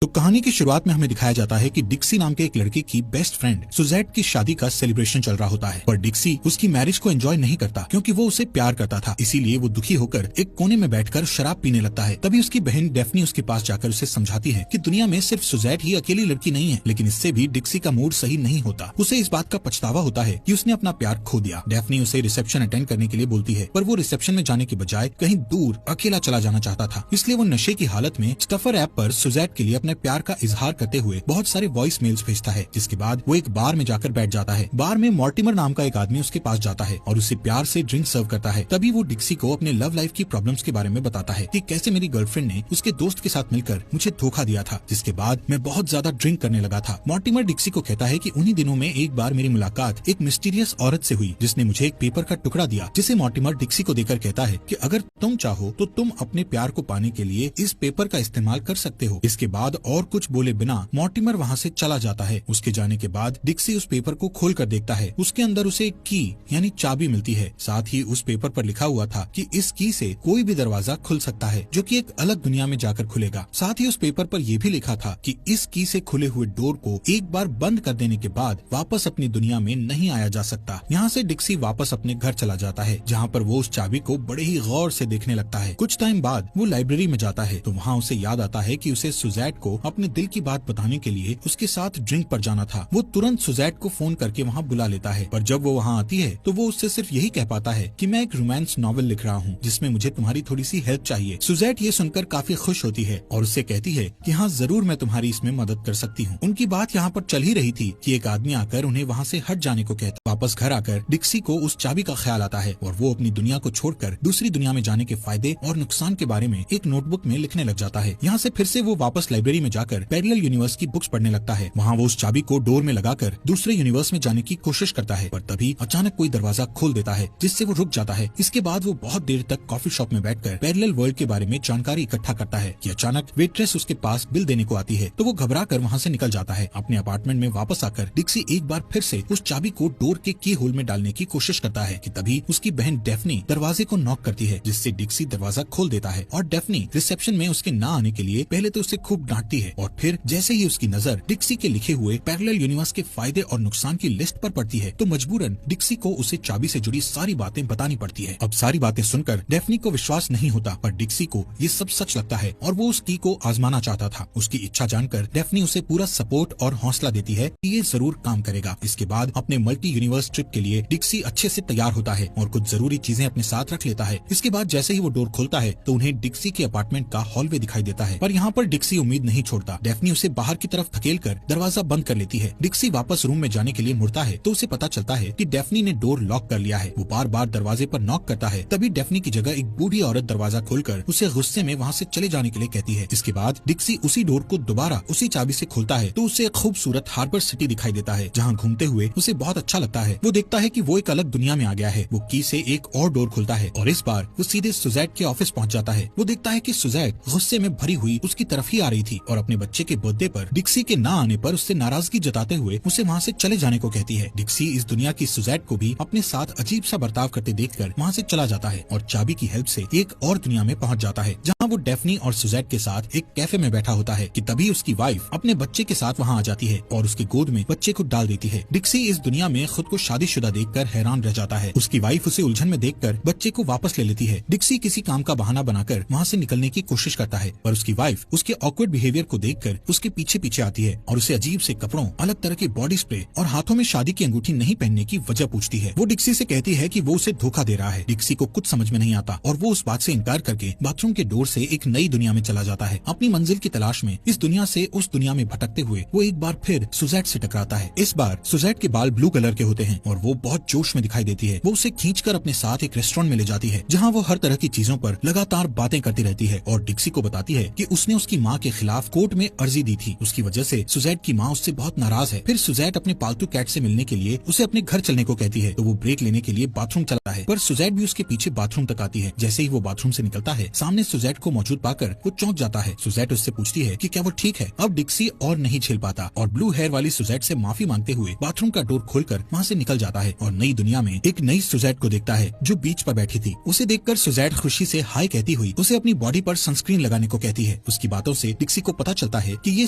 तो कहानी की शुरुआत में हमें दिखाया जाता है कि डिक्सी नाम के एक लड़के की बेस्ट फ्रेंड सुजैट की शादी का सेलिब्रेशन चल रहा होता है, पर डिक्सी उसकी मैरिज को एंजॉय नहीं करता क्योंकि वो उसे प्यार करता था। इसीलिए वो दुखी होकर एक कोने में बैठकर शराब पीने लगता है। तभी उसकी बहन डेफनी उसके पास जाकर उसे समझाती है कि दुनिया में सिर्फ सुजैट ही अकेली लड़की नहीं है, लेकिन इससे भी डिक्सी का मूड सही नहीं होता। उसे इस बात का पछतावा होता है कि उसने अपना प्यार खो दिया। डेफनी उसे रिसेप्शन अटेंड करने के लिए बोलती है, पर वो रिसेप्शन में जाने के बजाय कहीं दूर अकेला चला जाना चाहता था। इसलिए वो नशे की हालत में स्टफर ऐप पर सुजैट के लिए अपने प्यार का इजहार करते हुए बहुत सारे वॉइस मेल्स भेजता है। जिसके बाद वो एक बार में जाकर बैठ जाता है। बार में मॉर्टिमर नाम का एक आदमी उसके पास जाता है और उसे प्यार से ड्रिंक सर्व करता है। तभी वो डिक्सी को अपने लव लाइफ की प्रॉब्लम्स के बारे में बताता है कि कैसे मेरी गर्लफ्रेंड ने उसके दोस्त के साथ मिलकर मुझे धोखा दिया था, जिसके बाद मैं बहुत ज्यादा ड्रिंक करने लगा था। मॉर्टिमर डिक्सी को कहता है कि उन्हीं दिनों में एक बार मेरी मुलाकात एक मिस्टीरियस औरत से हुई जिसने मुझे एक पेपर का टुकड़ा दिया, जिसे मॉर्टिमर डिक्सी को देकर कहता है कि अगर तुम चाहो तो तुम अपने प्यार को पाने के लिए इस पेपर का इस्तेमाल कर सकते हो। इसके बाद और कुछ बोले बिना मॉर्टिमर वहाँ से चला जाता है। उसके जाने के बाद डिक्सी उस पेपर को खोल कर देखता है। उसके अंदर उसे एक की यानी चाबी मिलती है। साथ ही उस पेपर पर लिखा हुआ था कि इस की से कोई भी दरवाजा खुल सकता है जो कि एक अलग दुनिया में जाकर खुलेगा। साथ ही उस पेपर पर यह भी लिखा था कि इस की से खुले हुए डोर को एक बार बंद कर देने के बाद वापस अपनी दुनिया में नहीं आया जा सकता। यहाँ से डिक्सी वापस अपने घर चला जाता है, जहाँ पर वो उस चाबी को बड़े ही गौर से देखने लगता है। कुछ टाइम बाद वो लाइब्रेरी में जाता है तो वहाँ उसे याद आता है कि उसे सुजैट को अपने दिल की बात बताने के लिए उसके साथ ड्रिंक पर जाना था। वो तुरंत सुजैट को फोन करके वहाँ बुला लेता है, पर जब वो वहाँ आती है तो वो उससे सिर्फ यही कह पाता है कि मैं एक रोमांस नॉवेल लिख रहा हूँ जिसमें मुझे तुम्हारी थोड़ी सी हेल्प चाहिए। सुजैट ये सुनकर काफी खुश होती है और उससे कहती है कि हाँ जरूर मैं तुम्हारी इसमें मदद कर सकती हूँ। उनकी बात यहाँ पर चल ही रही थी कि एक आदमी आकर उन्हें वहाँ से हट जाने को कहता। वापस घर आकर डिक्सी को उस चाबी का ख्याल आता है और वो अपनी दुनिया को छोड़कर दूसरी दुनिया में जाने के फायदे और नुकसान के बारे में एक नोटबुक में लिखने लग जाता है। यहाँ से फिर से वो वापस लाइब्रेरी में जाकर पैरेलल यूनिवर्स की बुक्स पढ़ने लगता है। वहाँ वो उस चाबी को डोर में लगाकर दूसरे यूनिवर्स में जाने की कोशिश करता है, पर तभी अचानक कोई दरवाजा खोल देता है जिससे वो रुक जाता है। इसके बाद वो बहुत देर तक कॉफी शॉप में बैठकर पैरेलल वर्ल्ड के बारे में जानकारी इकट्ठा करता है कि अचानक वेट्रेस उसके पास बिल देने को आती है, तो वो घबरा कर वहाँ से निकल जाता है। अपने अपार्टमेंट में वापस आकर डिक्सी एक बार फिर से उस चाबी को डोर के की होल में डालने की कोशिश करता है कि तभी उसकी बहन डेफनी दरवाजे को नॉक करती है, जिससे डिक्सी दरवाजा खोल देता है और डेफनी रिसेप्शन में उसके ना आने के लिए पहले तो उसे खूब डांटती है और फिर जैसे ही उसकी नजर डिक्सी के लिखे हुए पैरेलल यूनिवर्स के फायदे और नुकसान की लिस्ट पर पड़ती है तो मजबूरन डिक्सी को उसे चाबी से जुड़ी सारी बातें बतानी पड़ती है। अब सारी बातें सुनकर डेफनी को विश्वास नहीं होता, पर डिक्सी को ये सब सच लगता है और वो उस की को आजमाना चाहता था। उसकी इच्छा जानकर डेफनी उसे पूरा सपोर्ट और हौसला देती है कि ये जरूर काम करेगा। इसके बाद अपने मल्टी यूनिवर्स ट्रिप के लिए डिक्सी अच्छे से तैयार होता है और कुछ जरूरी चीजें अपने साथ रख लेता है। इसके बाद जैसे ही वो डोर खोलता है तो उन्हें डिक्सी के अपार्टमेंट का हॉलवे दिखाई देता है, पर यहाँ पर डिक्सी उम्मीद नहीं छोड़ता। डेफनी उसे बाहर की तरफ धकेलकर दरवाजा बंद कर लेती है। डिक्सी वापस रूम में जाने के लिए मुड़ता है तो उसे पता चलता है कि डेफनी ने डोर लॉक कर लिया है। वो बार बार दरवाजे पर नॉक करता है, तभी डेफनी की जगह एक बूढ़ी औरत दरवाजा खोलकर उसे गुस्से में वहाँ से चले जाने के लिए कहती है। इसके बाद डिक्सी उसी डोर को दोबारा उसी चाबी से खोलता है तो उसे एक खूबसूरत हार्बर सिटी दिखाई देता है, जहाँ घूमते हुए उसे बहुत अच्छा लगता है। वो देखता है कि वो एक अलग दुनिया में आ गया है। वो की से एक और डोर खुलता है और इस बार वो सीधे सुजैट के ऑफिस पहुँच जाता है। वो देखता है कि सुजैट गुस्से में भरी हुई उसकी तरफ ही आ रही थी और अपने बच्चे के बर्थडे पर डिक्सी के ना आने पर उससे नाराजगी जताते हुए उसे वहाँ से चले जाने को कहती है। डिक्सी इस दुनिया की सुजैट को भी अपने साथ अजीब सा बर्ताव करते देखकर वहाँ से चला जाता है और चाबी की हेल्प से एक और दुनिया में पहुँच जाता है, जहाँ वो डेफनी और सुजैट के साथ एक कैफे में बैठा होता है कि तभी उसकी वाइफ अपने बच्चे के साथ वहाँ आ जाती है और उसकी गोद में बच्चे को डाल देती है। डिक्सी इस दुनिया में खुद को शादीशुदा देखकर हैरान रह जाता है। उसकी वाइफ उसे उलझन में देखकर बच्चे को वापस ले लेती है। डिक्सी किसी काम का बहाना बनाकर वहाँ से निकलने की कोशिश करता है, पर उसकी वाइफ उसके ऑकवर्ड बिहेवियर को देखकर उसके पीछे पीछे आती है और उसे अजीब से कपड़ों, अलग तरह के बॉडी स्प्रे और हाथों में शादी की अंगूठी नहीं पहनने की वजह पूछती है। वो डिक्सी से कहती है कि वो उसे धोखा दे रहा है। डिक्सी को कुछ समझ में नहीं आता और वो उस बात से इनकार करके बाथरूम के डोर से एक नई दुनिया में चला जाता है। अपनी मंजिल की तलाश में इस दुनिया से उस दुनिया में भटकते हुए वो एक बार फिर सुजैट से टकराता है। इस बार सुजैट के बाल ब्लू कलर के होते हैं और वो बहुत जोश में दिखाई देती है। वो उसे खींचकर अपने साथ एक रेस्टोरेंट में ले जाती है, जहाँ वो हर तरह की चीजों पर लगातार बातें करती रहती है और डिक्सी को बताती है कि उसने उसकी माँ के खिलाफ कोर्ट में अर्जी दी थी। उसकी वजह से सुजैट की माँ उससे बहुत नाराज है। फिर सुजैट अपने पालतू कैट से मिलने के लिए उसे अपने घर चलने को कहती है, तो वो ब्रेक लेने के लिए बाथरूम चला है, पर सुजैट भी उसके पीछे बाथरूम तक आती है। जैसे ही वो बाथरूम से निकलता है, सामने सुजैट को मौजूद पाकर वो चौंक जाता है। सुजैट उससे पूछती है कि क्या वो ठीक है। अब डिक्सी और नहीं झेल पाता और ब्लू हेयर वाली सुजैट से माफी मांगते हुए बाथरूम का डोर खोलकर वहाँ से निकल जाता है और नई दुनिया में एक नई सुजैट को देखता है जो बीच पर बैठी थी। उसे देखकर सुजैट खुशी से हाय कहती हुई उसे अपनी बॉडी पर सनस्क्रीन लगाने को कहती है। उसकी बातों से डिक्सी को पता चलता है कि ये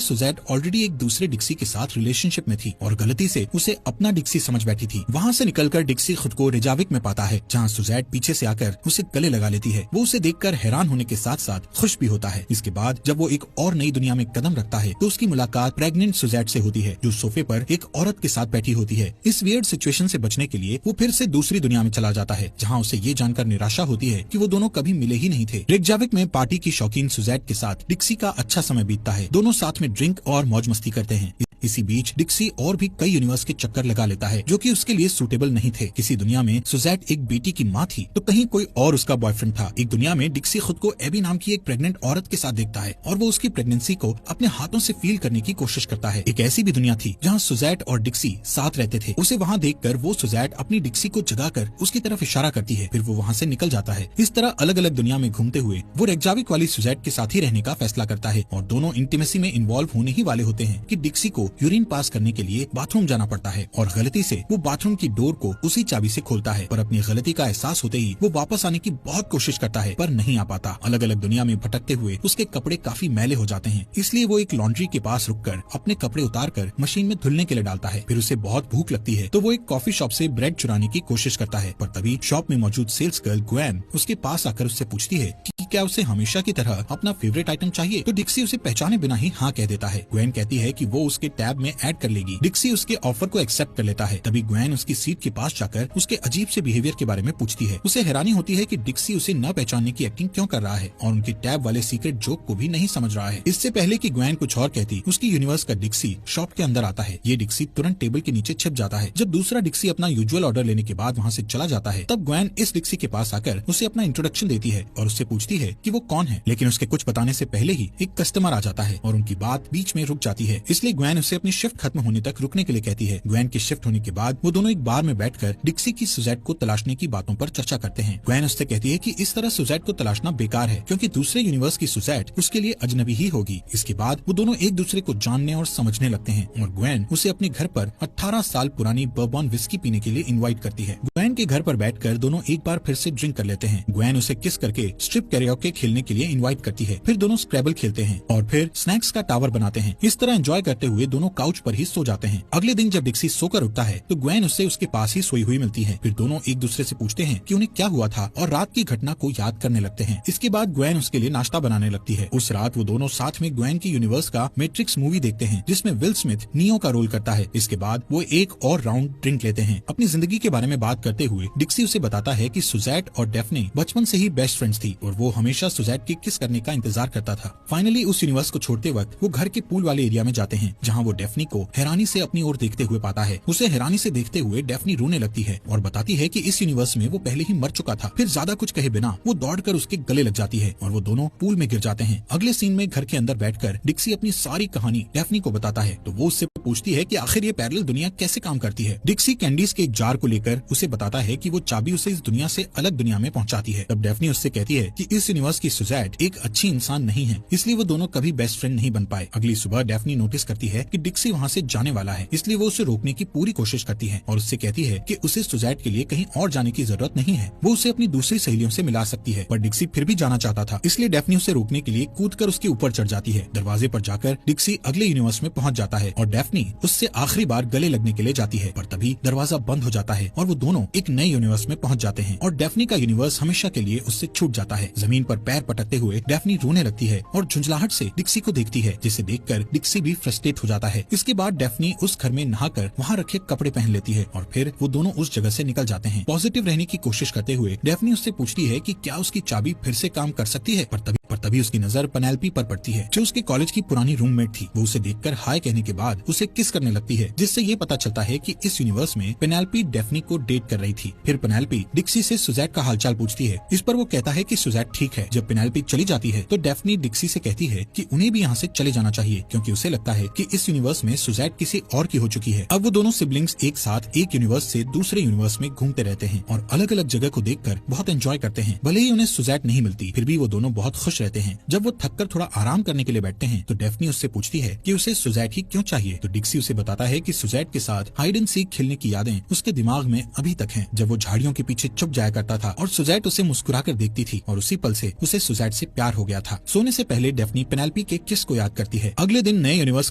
सुजैट ऑलरेडी एक दूसरे डिक्सी के साथ रिलेशनशिप में थी और गलती से उसे अपना डिक्सी समझ बैठी थी। वहाँ से निकलकर डिक्सी खुद को रेजाविक में पाता है, जहाँ सुजैट पीछे से आकर उसे गले लगा लेती है। वो उसे देखकर हैरान होने के साथ साथ खुश भी होता है। इसके बाद जब वो एक और नई दुनिया में कदम रखता है तो उसकी मुलाकात प्रेग्नेंट सुजैट से होती है, जो सोफे पर एक औरत के साथ बैठी होती है। इस वियर्ड सिचुएशन से बचने के लिए वो फिर से दूसरी दुनिया में चला जाता है, जहाँ उसे ये जानकर निराशा होती है कि वो दोनों कभी मिले ही नहीं थे। रेजाविक में पार्टी की शौकीन सुजैट के साथ डिक्सी का अच्छा समय बीतता है। दोनों साथ में ड्रिंक और मौज मस्ती करते हैं। इसी बीच डिक्सी और भी कई यूनिवर्स के चक्कर लगा लेता है जो कि उसके लिए सूटेबल नहीं थे। किसी दुनिया में सुजैट एक बेटी की माँ थी तो कहीं कोई और उसका बॉयफ्रेंड था। एक दुनिया में डिक्सी खुद को एबी नाम की एक प्रेग्नेंट औरत के साथ देखता है और वो उसकी प्रेगनेंसी को अपने हाथों से फील करने की कोशिश करता है। एक ऐसी भी दुनिया थी जहाँ सुजैट और डिक्सी साथ रहते थे। उसे वहाँ देखकर वो सुजैट अपनी डिक्सी को जगाकर उसकी तरफ इशारा करती है, फिर वो वहाँ से निकल जाता है। इस तरह अलग अलग दुनिया में घूमते हुए वो रेजाविक वाली सुजैट के साथ ही रहने का फैसला करता है और दोनों इंटीमेसी में इन्वॉल्व होने ही वाले होते हैं कि डिक्सी को यूरिन पास करने के लिए बाथरूम जाना पड़ता है और गलती से वो बाथरूम की डोर को उसी चाबी से खोलता है, पर अपनी गलती का एहसास होते ही वो वापस आने की बहुत कोशिश करता है पर नहीं आ पाता। अलग अलग दुनिया में भटकते हुए उसके कपड़े काफी मैले हो जाते हैं, इसलिए वो एक लॉन्ड्री के पास रुककर अपने कपड़े उतार कर मशीन में धुलने के लिए डालता है। फिर उसे बहुत भूख लगती है तो वो एक कॉफी शॉप से ब्रेड चुराने की कोशिश करता है, पर तभी शॉप में मौजूद सेल्स गर्ल ग्वेन उसके पास आकर उससे पूछती है कि क्या उसे हमेशा की तरह अपना फेवरेट आइटम चाहिए, तो डिक्सी उसे पहचाने बिना ही हाँ कह देता है। ग्वेन कहती है कि वो उसके टैब में ऐड कर लेगी। डिक्सी उसके ऑफर को एक्सेप्ट कर लेता है। तभी ग्वेन उसकी सीट के पास जाकर उसके अजीब से बिहेवियर के बारे में पूछती है। उसे हैरानी होती है कि डिक्सी उसे न पहचानने की एक्टिंग क्यों कर रहा है और उनके टैब वाले सीक्रेट जोक को भी नहीं समझ रहा है। इससे पहले कि ग्वेन कुछ और कहती, उसकी यूनिवर्स का डिक्सी शॉप के अंदर आता है। ये डिक्सी तुरंत टेबल के नीचे छिप जाता है। जब दूसरा डिक्सी अपना यूजुअल ऑर्डर लेने के बाद वहाँ से चला जाता है तब ग्वेन इस डिक्सी के पास आकर उसे अपना इंट्रोडक्शन देती है और उससे पूछती है कि वो कौन है, लेकिन उसके कुछ बताने से पहले ही एक कस्टमर आ जाता है और उनकी बात बीच में रुक जाती है। इसलिए ग्वेन उसे अपनी शिफ्ट खत्म होने तक रुकने के लिए कहती है। ग्वेन की शिफ्ट होने के बाद वो दोनों एक बार में बैठकर डिक्सी की सुजैट को तलाशने की बातों पर चर्चा करते हैं। ग्वेन उससे कहती है कि इस तरह सुजैट को तलाशना बेकार है क्योंकि दूसरे यूनिवर्स की सुजैट उसके लिए अजनबी ही होगी। इसके बाद वो दोनों एक दूसरे को जानने और समझने लगते हैं और ग्वेन उसे अपने घर पर 18 साल पुरानी बर्बन विस्की पीने के लिए इनवाइट करती है। ग्वेन के घर पर बैठकर दोनों एक बार फिर से ड्रिंक कर लेते हैं। ग्वेन उसे किस करके स्ट्रिप कैरियोके खेलने के लिए इनवाइट करती है। फिर दोनों स्क्रैबल खेलते हैं और फिर स्नैक्स का टावर बनाते हैं। इस तरह एंजॉय करते हुए दोनों काउच पर ही सो जाते हैं। अगले दिन जब डिक्सी सोकर उठता है तो ग्वेन उससे उसके पास ही सोई हुई मिलती है। फिर दोनों एक दूसरे से पूछते हैं कि उन्हें क्या हुआ था और रात की घटना को याद करने लगते हैं। इसके बाद ग्वेन उसके लिए नाश्ता बनाने लगती है। उस रात वो दोनों साथ में ग्वेन की यूनिवर्स का मैट्रिक्स मूवी देखते हैं जिसमें विल स्मिथ नियो का रोल करता है। इसके बाद वो एक और राउंड ड्रिंक लेते हैं। अपनी जिंदगी के बारे में बात करते हुए डिक्सी उसे बताता है कि सुजैट और डेफ्ने बचपन से ही बेस्ट फ्रेंड्स थी और वो हमेशा सुजैट की किस करने का इंतजार करता था। फाइनली उस यूनिवर्स को छोड़ते वक्त वो घर के पूल वाले एरिया में जाते हैं जहाँ वो डेफ्नी को हैरानी से अपनी ओर देखते हुए पाता है। उसे हैरानी से देखते हुए डेफ्नी रोने लगती है और बताती है कि इस यूनिवर्स में वो पहले ही मर चुका था। फिर ज्यादा कुछ कहे बिना वो दौड़कर उसके गले लग जाती है और वो दोनों पूल में गिर जाते हैं। अगले सीन में घर के अंदर बैठकर डिक्सी अपनी सारी कहानी डेफ्नी को बताता है तो वो उससे पूछती है कि आखिर ये पैरेलल दुनिया कैसे काम करती है। डिक्सी कैंडीज के एक जार को लेकर उसे बताता है कि वो चाबी उसे इस दुनिया से अलग दुनिया में पहुंचाती है। तब डेफ्नी उससे कहती है कि इस यूनिवर्स की सुजैट एक अच्छी इंसान नहीं है, इसलिए वो दोनों कभी बेस्ट फ्रेंड नहीं बन पाए। अगली सुबह डेफ्नी नोटिस करती है कि डिक्सी वहाँ से जाने वाला है, इसलिए वो उसे रोकने की पूरी कोशिश करती है और उससे कहती है कि उसे सुजैट के लिए कहीं और जाने की जरूरत नहीं है, वो उसे अपनी दूसरी सहेलियों से मिला सकती है। पर डिक्सी फिर भी जाना चाहता था, इसलिए डेफ्नी उसे रोकने के लिए कूदकर उसके ऊपर चढ़ जाती है। दरवाजे पर जाकर डिक्सी अगले यूनिवर्स में पहुंच जाता है और डेफ्नी उससे आखिरी बार गले लगने के लिए जाती है, पर तभी दरवाजा बंद हो जाता है और वो दोनों एक नए यूनिवर्स में पहुंच जाते हैं और डेफ्नी का यूनिवर्स हमेशा के लिए उससे छूट जाता है। जमीन पर पैर पटकते हुए डेफ्नी रोने लगती है और झुंझलाहट से डिक्सी को देखती है, जिसे देखकर डिक्सी भी फ्रस्ट्रेट हो जाता है। इसके बाद डेफ्नी उस घर में नहाकर वहाँ रखे कपड़े पहन लेती है और फिर वो दोनों उस जगह से निकल जाते हैं। पॉजिटिव रहने की कोशिश करते हुए डेफ्नी उससे पूछती है कि क्या उसकी चाबी फिर से काम कर सकती है, पर तभी उसकी नजर पेनेलोपी पर पड़ती है जो उसके कॉलेज की पुरानी रूममेट थी। वो उसे देखकर हाय कहने के बाद उसे किस करने लगती है, जिससे ये पता चलता है कि इस यूनिवर्स में पेनेलोपी डेफ्नी को डेट कर रही थी। फिर पेनेलोपी डिक्सी से सुजैट का हालचाल पूछती है। इस पर वो कहता है कि सुजैट ठीक है। जब पेनेलोपी चली जाती है तो डेफ्नी डिक्सी से कहती है कि उन्हें भी यहाँ से चले जाना चाहिए क्योंकि उसे लगता है कि इस यूनिवर्स में सुजैट किसी और की हो चुकी है। अब वो दोनों सिबलिंग्स एक साथ एक यूनिवर्स से दूसरे यूनिवर्स में घूमते रहते हैं और अलग अलग जगह को देखकर बहुत एंजॉय करते हैं। भले ही उन्हें सुजैट नहीं मिलती, फिर भी वो दोनों बहुत खुश खुश रहते हैं। जब वो थककर थोड़ा आराम करने के लिए बैठते हैं तो डेफ्नी उससे पूछती है कि उसे सुजैट ही क्यों चाहिए। तो डिक्सी उसे बताता है कि सुजैट के साथ हाइड एंड सीक खेलने की यादें उसके दिमाग में अभी तक हैं, जब वो झाड़ियों के पीछे छुप जाया करता था और सुजैट उसे मुस्कुराकर देखती थी और उसी पल से उसे सुजैट से प्यार हो गया था। सोने से पहले डेफ्नी पेनेलोपी के किस को याद करती है। अगले दिन नए यूनिवर्स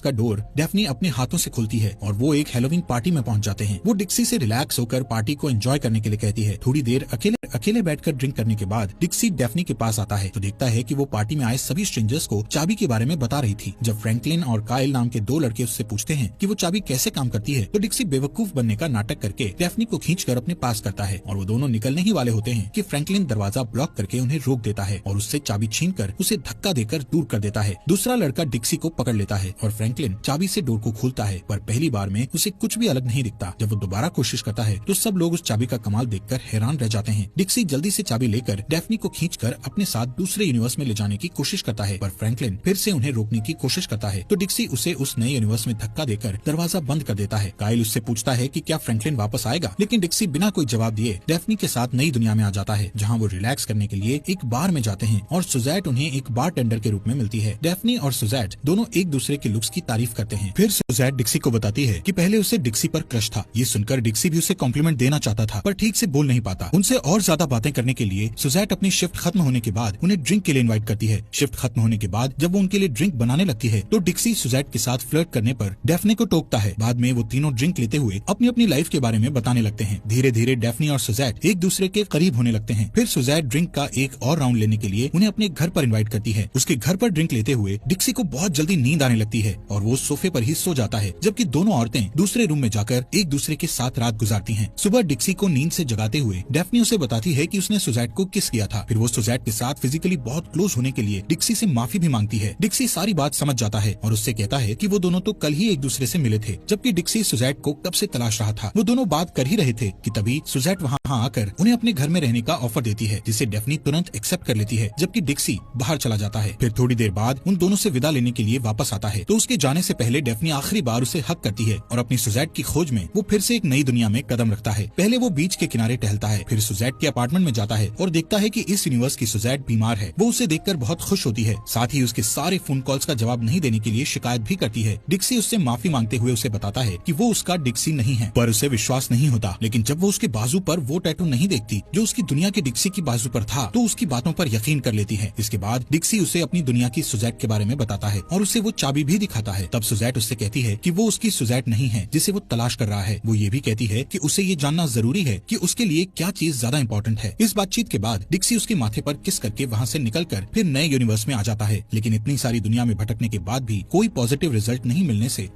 का डोर डेफ्नी अपने हाथों से खुलती है और वो एक हैलोवीन पार्टी में पहुंच जाते हैं। वो डिक्सी से रिलैक्स होकर पार्टी को एंजॉय करने के लिए कहती है। थोड़ी देर अकेले बैठकर ड्रिंक करने के बाद डिक्सी डेफ्नी के पास आता है तो देखता है कि वो पार्टी में आए सभी स्ट्रेंजर्स को चाबी के बारे में बता रही थी। जब फ्रैंकलिन और काइल नाम के दो लड़के उससे पूछते हैं कि वो चाबी कैसे काम करती है तो डिक्सी बेवकूफ बनने का नाटक करके डेफ्नी को खींचकर अपने पास करता है और वो दोनों निकलने ही वाले होते हैं कि फ्रैंकलिन दरवाजा ब्लॉक करके उन्हें रोक देता है और उससे चाबी छीनकर उसे धक्का देकर दूर कर देता है। दूसरा लड़का डिक्सी को पकड़ लेता है और फ्रैंकलिन चाबी से डोर को खोलता है, पर पहली बार में उसे कुछ भी अलग नहीं दिखता। जब वो दोबारा कोशिश करता है तो सब लोग उस चाबी का कमाल देखकर हैरान रह जाते हैं। डिक्सी जल्दी से चाबी लेकर डेफ्नी को खींचकर अपने साथ दूसरे यूनिवर्स में ले जाने की कोशिश करता है, पर फ्रैंकलिन फिर से उन्हें रोकने की कोशिश करता है तो डिक्सी उसे उस नए यूनिवर्स में धक्का देकर दरवाजा बंद कर देता है। काइल उससे पूछता है कि क्या फ्रैंकलिन वापस आएगा, लेकिन डिक्सी बिना कोई जवाब दिए डेफ्नी के साथ नई दुनिया में आ जाता है, जहाँ वो रिलैक्स करने के लिए एक बार में जाते हैं और सुजैट उन्हें एक बार टेंडर के रूप में मिलती है। डेफ्नी और सुजैट दोनों एक दूसरे के लुक्स की तारीफ करते हैं। फिर सुजैट डिक्सी को बताती है कि पहले उसे डिक्सी पर क्रश था। ये सुनकर डिक्सी भी उसे कॉम्प्लीमेंट देना चाहता था पर ठीक से बोल नहीं पाता। उनसे और ज्यादा बातें करने के लिए सुजैट अपनी शिफ्ट खत्म होने के बाद उन्हें ड्रिंक के लिए इनवाइट करती है। शिफ्ट खत्म होने के बाद जब वो उनके लिए ड्रिंक बनाने लगती है तो डिक्सी सुजैट के साथ फ्लर्ट करने पर डेफ्नी को टोकता है। बाद में वो तीनों ड्रिंक लेते हुए अपनी अपनी लाइफ के बारे में बताने लगते हैं। धीरे धीरे डेफ्नी और सुजैट एक दूसरे के करीब होने लगते हैं। फिर सुजैट ड्रिंक का एक और राउंड लेने के लिए उन्हें अपने घर पर इनवाइट करती है। उसके घर पर ड्रिंक लेते हुए डिक्सी को बहुत जल्दी नींद आने लगती है और वो सोफे पर ही सो जाता है, जबकि दोनों औरतें दूसरे रूम में जाकर एक दूसरे के साथ रात गुजारती हैं। सुबह डिक्सी को नींद से जगाते हुए डेफ्नी उसे बताती है कि उसने सुजैट को किस किया था। फिर वो सुजैट के साथ फिजिकली बहुत क्लोज होने के लिए डिक्सी से माफी भी मांगती है। डिक्सी सारी बात समझ जाता है और उससे कहता है कि वो दोनों तो कल ही एक दूसरे से मिले थे, जबकि डिक्सी सुजैट को कब से तलाश रहा था। वो दोनों बात कर ही रहे थे कि तभी सुजैट वहाँ आकर उन्हें अपने घर में रहने का ऑफर देती है, जिसे डेफ्नी तुरंत एक्सेप्ट कर लेती है, जबकि डिक्सी बाहर चला जाता है। फिर थोड़ी देर बाद उन दोनों से विदा लेने के लिए वापस आता है तो उसके जाने से पहले डेफ्नी आखिरी बार उसे हक करती है और अपनी सुजैट की खोज में वो फिर से एक नई दुनिया में कदम रखता है। पहले वो बीच के किनारे टहलता है, फिर सुजैट के अपार्टमेंट में जाता है और देखता है कि इस यूनिवर्स की सुजैट बीमार है। वो उसे देखकर बहुत खुश होती है, साथ ही उसके सारे फोन कॉल्स का जवाब नहीं देने के लिए शिकायत भी करती है। डिक्सी उससे माफी मांगते हुए उसे बताता है कि वो उसका डिक्सी नहीं है, पर उसे विश्वास नहीं होता। लेकिन जब वो उसके बाजू पर वो टैटू नहीं देखती जो उसकी दुनिया के डिक्सी की बाजू पर था तो उसकी बातों पर यकीन कर लेती है। इसके बाद डिक्सी उसे अपनी दुनिया की सुजैट के बारे में बताता है और उसे वो चाबी भी दिखाता है। तब सुजैट उससे कहती है कि वो उसकी सुजैट नहीं है जिसे वो तलाश कर रहा है। वो ये भी कहती है कि उसे ये जानना जरूरी है कि उसके लिए क्या चीज ज्यादा इम्पोर्टेंट है। इस बातचीत के बाद डिक्सी उसके माथे पर किस करके वहाँ से निकलकर फिर नए यूनिवर्स में आ जाता है। लेकिन इतनी सारी दुनिया में भटकने के बाद भी कोई पॉजिटिव रिजल्ट नहीं मिलने से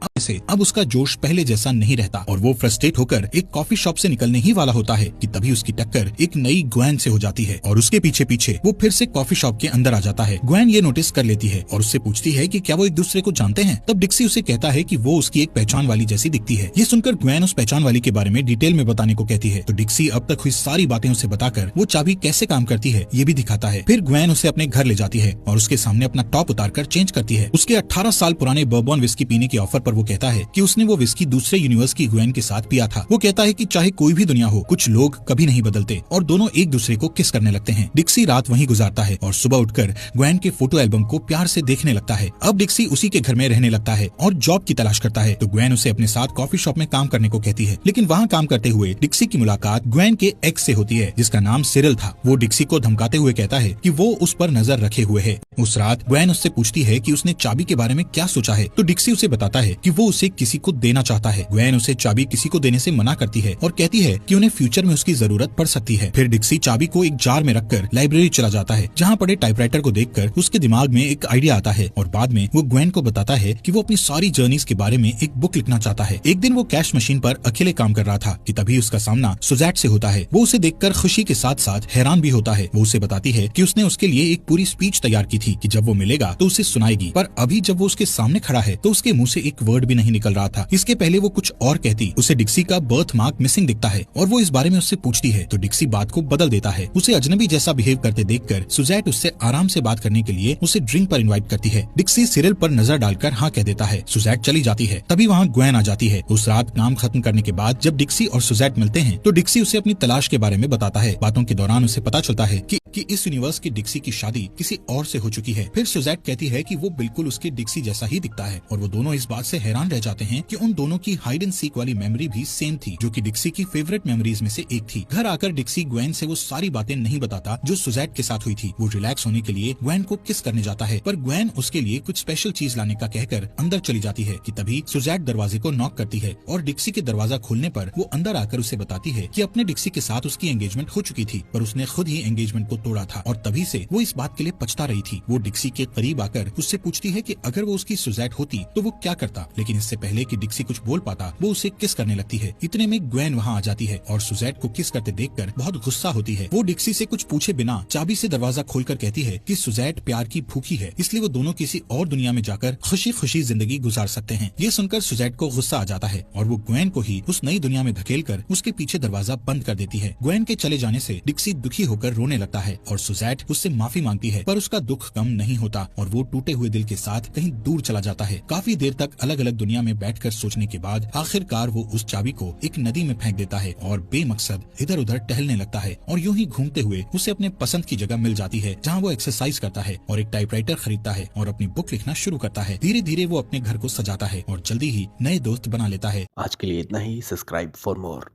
अब उसका जोश पहले जैसा नहीं रहता और वो फ्रस्ट्रेट होकर एक कॉफी शॉप से निकलने ही वाला होता है कि तभी उसकी टक्कर एक नई ग्वेन से हो जाती है और उसके पीछे पीछे वो फिर से कॉफी शॉप के अंदर आ जाता है। ग्वेन ये नोटिस कर लेती है और उससे पूछती है कि क्या वो एक दूसरे को जानते हैं। तब डिक्सी उसे कहता है कि वो उसकी एक पहचान वाली जैसी दिखती है। ये सुनकर ग्वेन उस पहचान वाली के बारे में डिटेल में बताने को कहती है तो डिक्सी अब तक हुई सारी बातें उसे बताकर वो चाबी कैसे काम करती है ये भी दिखाता है। फिर ग्वेन उसे अपने घर ले जाती है और उसके सामने अपना टॉप उतारकर चेंज करती है। उसके 18 साल पुराने बर्बन विस्की पीने के ऑफर पर वो कहता है कि उसने वो विस्की दूसरे यूनिवर्स की ग्वेन के साथ पिया था। वो कहता है कि चाहे कोई भी दुनिया हो कुछ लोग कभी नहीं बदलते और दोनों एक दूसरे को किस करने लगते हैं। डिक्सी रात वहीं गुजारता है और सुबह उठकर ग्वेन के फोटो एल्बम को प्यार से देखने लगता है। अब डिक्सी उसी के घर में रहने लगता है और जॉब की तलाश करता है तो ग्वेन उसे अपने साथ कॉफी शॉप में काम करने को कहती है। लेकिन वहाँ काम करते हुए डिक्सी की मुलाकात ग्वेन के एक्स से होती है जिसका नाम सिरिल था। वो डिक्सी को धमकाते हुए कहता है कि वो उस पर नजर रखे हुए है। उस रात ग्वेन उससे पूछती है कि उसने चाबी के बारे में क्या सोचा है तो डिक्सी उसे बताता है कि वो उसे किसी को देना चाहता है। ग्वेन उसे चाबी किसी को देने से मना करती है और कहती है कि उन्हें फ्यूचर में उसकी जरूरत पड़ सकती है। फिर डिक्सी चाबी को एक जार में रखकर लाइब्रेरी चला जाता है जहाँ पड़े टाइपराइटर को देखकर उसके दिमाग में एक आइडिया आता है और बाद में वो ग्वेन को बताता है कि वो अपनी सारी जर्नीज के बारे में एक बुक लिखना चाहता है। एक दिन वो कैश मशीन पर अकेले काम कर रहा था कि तभी उसका सामना सुजैट से होता है। वो उसे देखकर खुशी के साथ साथ हैरान भी होता है। वो उसे बताती है कि उसने उसके लिए एक पूरी स्पीच तैयार की थी कि जब वो मिलेगा तो उसे सुनाएगी, पर अभी जब वो उसके सामने खड़ा है तो उसके मुंह से एक वर्ड भी नहीं निकल रहा था। इसके पहले वो कुछ और कहती उसे डिक्सी का बर्थ मार्क मिसिंग दिखता है और वो इस बारे में उससे पूछती है तो डिक्सी बात को बदल देता है। उसे अजनबी जैसा बिहेव करते देखकर सुजैट उससे आराम से बात करने के लिए उसे ड्रिंक पर इनवाइट करती है। डिक्सी सिरिल पर नजर डालकर हाँ कह देता है। सुजैट चली जाती है। तभी वहाँ ग्वेन आ जाती है। उस रात काम खत्म करने के बाद जब डिक्सी और सुजैट मिलते हैं तो डिक्सी उसे अपनी तलाश के बारे में बताता है। बातों के दौरान उसे पता चलता है कि कि इस यूनिवर्स की डिक्सी की शादी किसी और से हो चुकी है। फिर सुजैट कहती है कि वो बिल्कुल उसके डिक्सी जैसा ही दिखता है और वो दोनों इस बात से हैरान रह जाते हैं कि उन दोनों की हाइड एंड सीक वाली मेमोरी भी सेम थी, जो कि डिक्सी की फेवरेट मेमोरीज में से एक थी। घर आकर डिक्सी ग्वेन से वो सारी बातें नहीं बताता जो सुजैट के साथ हुई थी। वो रिलैक्स होने के लिए ग्वेन को किस करने जाता है, पर ग्वेन उसके लिए कुछ स्पेशल चीज लाने का कहकर अंदर चली जाती है कि तभी सुजैट दरवाजे को नॉक करती है और डिक्सी के दरवाजा खोलने पर वो अंदर आकर उसे बताती है कि अपने डिक्सी के साथ उसकी एंगेजमेंट हो चुकी थी, पर उसने खुद ही एंगेजमेंट को तोड़ा था और तभी से वो इस बात के लिए पछता रही थी। वो डिक्सी के करीब आकर उससे पूछती है कि अगर वो उसकी सुजैट होती तो वो क्या करता, लेकिन इससे पहले कि डिक्सी कुछ बोल पाता वो उसे किस करने लगती है। इतने में ग्वेन वहाँ आ जाती है और सुजैट को किस करते देखकर बहुत गुस्सा होती है। वो डिक्सी से कुछ पूछे बिना चाबी से दरवाजा खोलकर कहती है कि सुजैट प्यार की भूखी है, इसलिए वो दोनों किसी और दुनिया में जाकर खुशी खुशी जिंदगी गुजार सकते हैं। ये सुनकर सुजैट को गुस्सा आ जाता है और वो ग्वेन को ही उस नई दुनिया में धकेलकर उसके पीछे दरवाजा बंद कर देती है। ग्वेन के चले जाने से डिक्सी दुखी होकर रोने लगता है और सुजैट उससे माफी मांगती है, पर उसका दुख कम नहीं होता और वो टूटे हुए दिल के साथ कहीं दूर चला जाता है। काफी देर तक अलग अलग दुनिया में बैठकर सोचने के बाद आखिरकार वो उस चाबी को एक नदी में फेंक देता है और बेमकसद इधर उधर टहलने लगता है और यूं ही घूमते हुए उसे अपने पसंद की जगह मिल जाती है, जहाँ वो एक्सरसाइज करता है और एक टाइपराइटर खरीदता है और अपनी बुक लिखना शुरू करता है। धीरे धीरे वो अपने घर को सजाता है और जल्दी ही नए दोस्त बना लेता है। आज के लिए इतना ही। Subscribe for more.